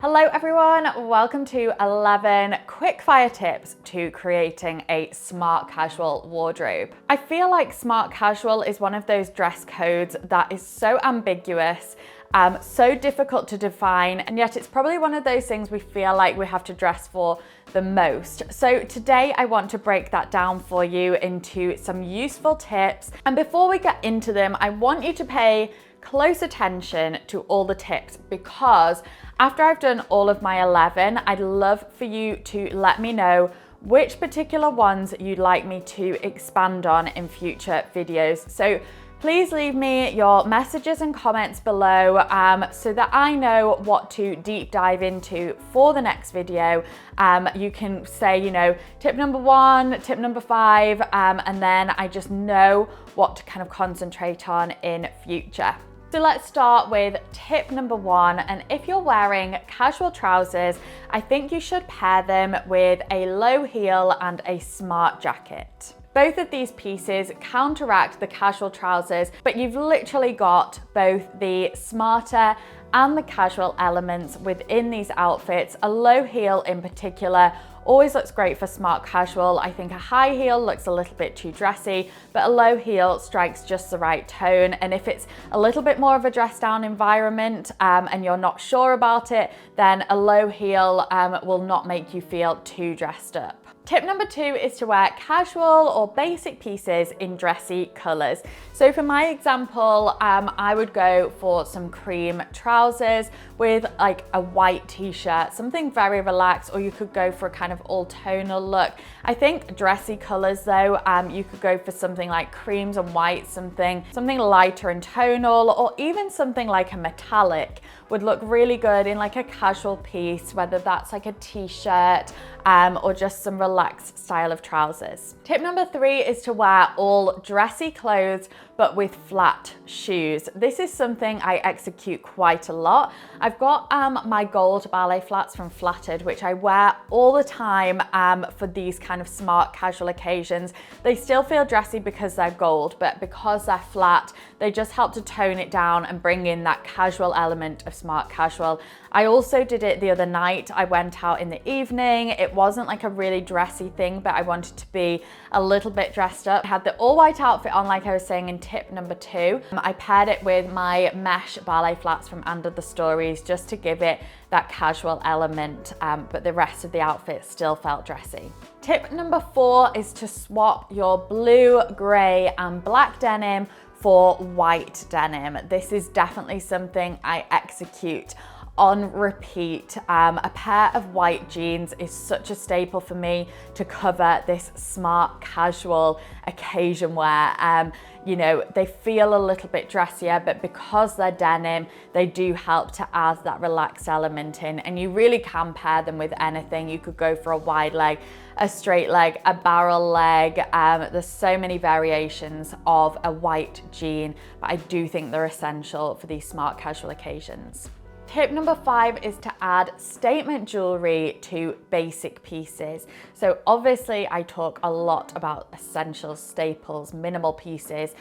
Hello everyone, welcome to 11 quick-fire tips to creating a smart casual wardrobe. I feel like smart casual is one of those dress codes that is so ambiguous, so difficult to define, and yet it's probably one of those things we feel like we have to dress for the most. So today I want to break that down for you into some useful tips. And before we get into them, I want you to pay close attention to all the tips, because after I've done all of my 11, I'd love for you to let me know which particular ones you'd like me to expand on in future videos. So please leave me your messages and comments below so that I know what to deep dive into for the next video. You can say, tip number 1, tip number 5, and then I just know what to kind of concentrate on in future. So let's start with tip number 1, and if you're wearing casual trousers, I think you should pair them with a low heel and a smart jacket. Both of these pieces counteract the casual trousers, but you've literally got both the smarter and the casual elements within these outfits. A low heel in particular always looks great for smart casual. I think a high heel looks a little bit too dressy, but a low heel strikes just the right tone. And if it's a little bit more of a dress down environment and you're not sure about it, then a low heel will not make you feel too dressed up. Tip number 2 is to wear casual or basic pieces in dressy colors. So for my example, I would go for some cream trousers with like a white t-shirt, something very relaxed, or you could go for a kind of all tonal look. I think dressy colors though, you could go for something like creams and whites, something lighter and tonal, or even something like a metallic would look really good in like a casual piece, whether that's like a t-shirt or just some relaxed style of trousers. Tip number 3 is to wear all dressy clothes but with flat shoes. This is something I execute quite a lot. I've got my gold ballet flats from Flattered, which I wear all the time for these kind of smart casual occasions. They still feel dressy because they're gold, but because they're flat, they just help to tone it down and bring in that casual element of smart casual. I also did it the other night. I went out in the evening. It wasn't like a really dressy thing, but I wanted to be a little bit dressed up. I had the all white outfit on, like I was saying in tip number 2. I paired it with my mesh ballet flats from Under the Stories just to give it that casual element, but the rest of the outfit still felt dressy. Tip number 4 is to swap your blue, gray and black denim for white denim. This is definitely something I execute on repeat. A pair of white jeans is such a staple for me to cover this smart casual occasion wear. They feel a little bit dressier, but because they're denim, they do help to add that relaxed element in, and you really can pair them with anything. You could go for a wide leg, a straight leg, a barrel leg. There's so many variations of a white jean, but I do think they're essential for these smart casual occasions. Tip number 5 is to add statement jewelry to basic pieces. So obviously I talk a lot about essentials, staples, minimal pieces.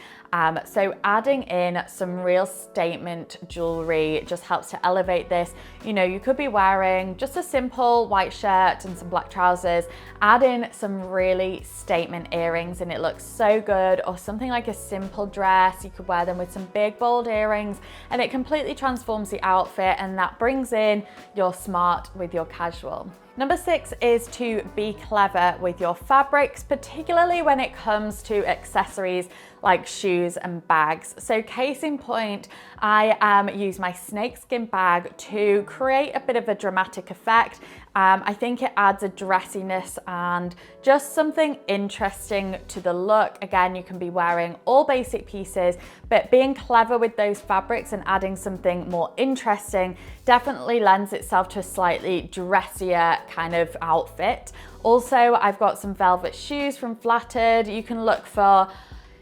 So adding in some real statement jewelry just helps to elevate this. You could be wearing just a simple white shirt and some black trousers. Add in some really statement earrings and it looks so good, or something like a simple dress. You could wear them with some big bold earrings and it completely transforms the outfit, and that brings in your smart with your casual. Number 6 is to be clever with your fabrics, particularly when it comes to accessories like shoes and bags. So case in point, I use my snakeskin bag to create a bit of a dramatic effect. I think it adds a dressiness and just something interesting to the look. Again, you can be wearing all basic pieces, but being clever with those fabrics and adding something more interesting definitely lends itself to a slightly dressier kind of outfit. Also, I've got some velvet shoes from Flattered. You can look for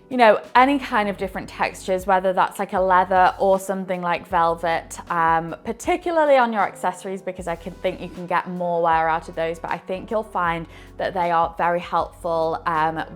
any kind of different textures, whether that's like a leather or something like velvet, particularly on your accessories, because I think you can get more wear out of those, but I think you'll find that they are very helpful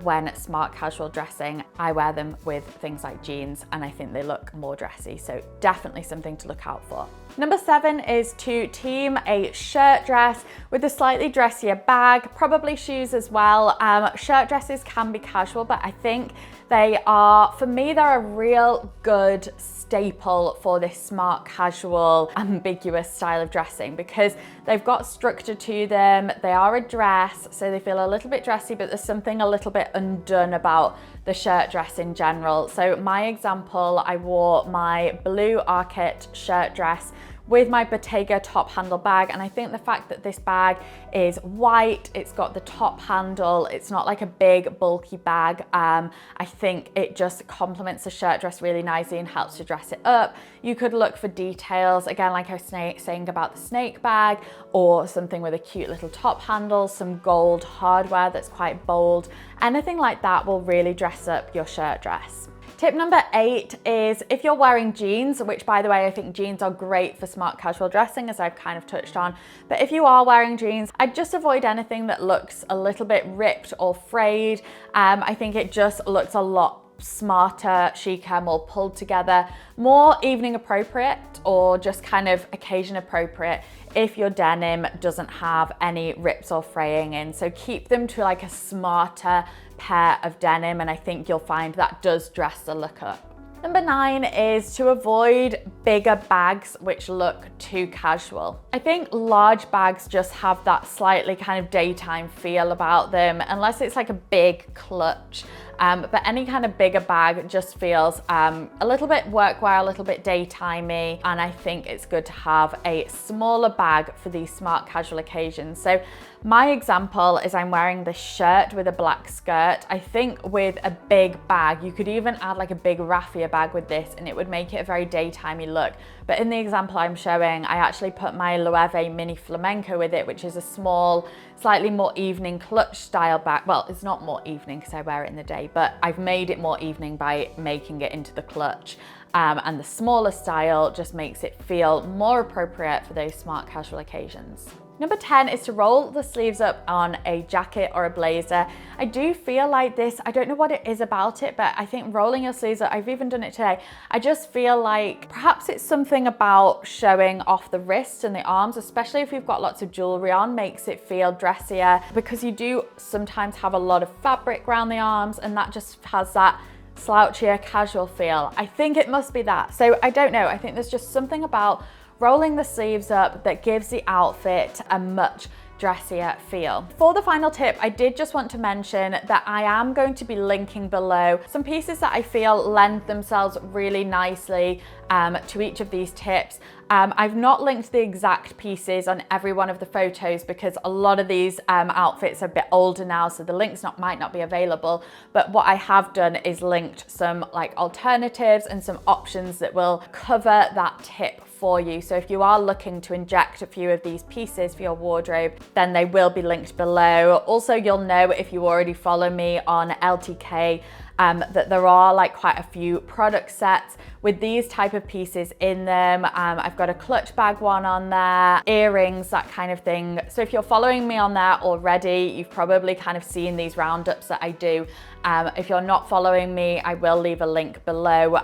when smart casual dressing. I wear them with things like jeans and I think they look more dressy, so definitely something to look out for. Number 7 is to team a shirt dress with a slightly dressier bag, probably shoes as well. Shirt dresses can be casual, but I think they are, for me, they're a real good staple for this smart casual ambiguous style of dressing because they've got structure to them. They are a dress, so they feel a little bit dressy, but there's something a little bit undone about the shirt dress in general. So my example, I wore my blue Arket shirt dress with my Bottega top handle bag, and I think the fact that this bag is white, it's got the top handle, it's not like a big bulky bag, I think it just complements the shirt dress really nicely and helps to dress it up. You could look for details, again, like I was saying about the snake bag, or something with a cute little top handle, some gold hardware that's quite bold. Anything like that will really dress up your shirt dress. Tip number 8 is if you're wearing jeans, which by the way, I think jeans are great for smart casual dressing, as I've kind of touched on, but if you are wearing jeans, I'd just avoid anything that looks a little bit ripped or frayed. I think it just looks a lot smarter, chicer, more pulled together, more evening appropriate or just kind of occasion appropriate if your denim doesn't have any rips or fraying in. So keep them to like a smarter pair of denim, and I think you'll find that does dress the look up. Number 9 is to avoid bigger bags which look too casual. I think large bags just have that slightly kind of daytime feel about them, unless it's like a big clutch. But any kind of bigger bag just feels a little bit workwear, a little bit daytimey, and I think it's good to have a smaller bag for these smart casual occasions. So my example is I'm wearing this shirt with a black skirt. I think with a big bag, you could even add like a big raffia bag with this and it would make it a very daytimey look. But in the example I'm showing, I actually put my Loewe mini flamenco with it, which is a small, slightly more evening clutch style bag. Well, it's not more evening because I wear it in the day, but I've made it more evening by making it into the clutch. And the smaller style just makes it feel more appropriate for those smart casual occasions. Number 10 is to roll the sleeves up on a jacket or a blazer. I do feel like this, I don't know what it is about it, but I think rolling your sleeves up, I've even done it today, I just feel like perhaps it's something about showing off the wrists and the arms, especially if you've got lots of jewelry on, makes it feel dressier, because you do sometimes have a lot of fabric around the arms and that just has that slouchier casual feel. I think it must be that. So I don't know, I think there's just something about rolling the sleeves up that gives the outfit a much dressier feel. For the final tip, I did just want to mention that I am going to be linking below some pieces that I feel lend themselves really nicely to each of these tips. I've not linked the exact pieces on every one of the photos because a lot of these outfits are a bit older now, so the links might not be available. But what I have done is linked some like alternatives and some options that will cover that tip for you. So if you are looking to inject a few of these pieces for your wardrobe, then they will be linked below. Also, you'll know if you already follow me on LTK that there are like quite a few product sets with these type of pieces in them. I've got a clutch bag one on there, earrings, that kind of thing. So if you're following me on there already, you've probably kind of seen these roundups that I do. If you're not following me, I will leave a link below.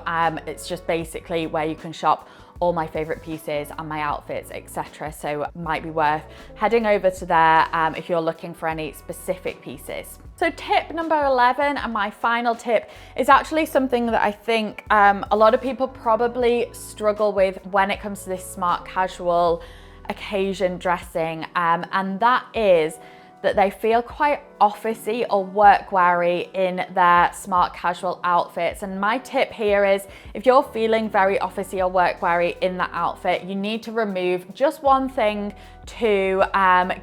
It's just basically where you can shop all my favorite pieces and my outfits, etc. So it might be worth heading over to there if you're looking for any specific pieces. So tip number 11, and my final tip, is actually something that I think a lot of people probably struggle with when it comes to this smart casual occasion dressing, and that is that they feel quite officey or work-weary in their smart casual outfits. And my tip here is, if you're feeling very officey or work-weary in that outfit, you need to remove just one thing to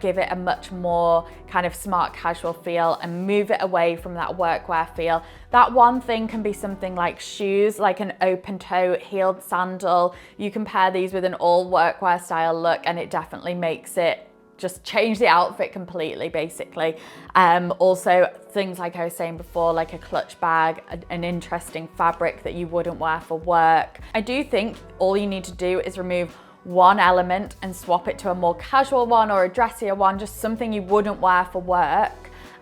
give it a much more kind of smart casual feel and move it away from that workwear feel. That one thing can be something like shoes, like an open toe heeled sandal. You can pair these with an all workwear style look and it definitely makes it just change the outfit completely, basically. Also, things like I was saying before, like a clutch bag, an interesting fabric that you wouldn't wear for work. I do think all you need to do is remove one element and swap it to a more casual one or a dressier one, just something you wouldn't wear for work.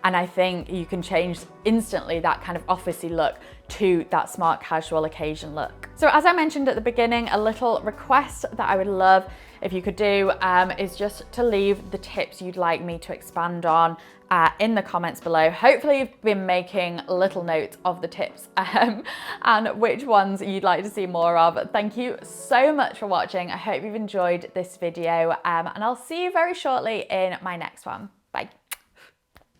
And I think you can change instantly that kind of officey look to that smart casual occasion look. So as I mentioned at the beginning, a little request that I would love if you could do is just to leave the tips you'd like me to expand on in the comments below. Hopefully you've been making little notes of the tips and which ones you'd like to see more of. Thank you so much for watching. I hope you've enjoyed this video and I'll see you very shortly in my next one. Bye.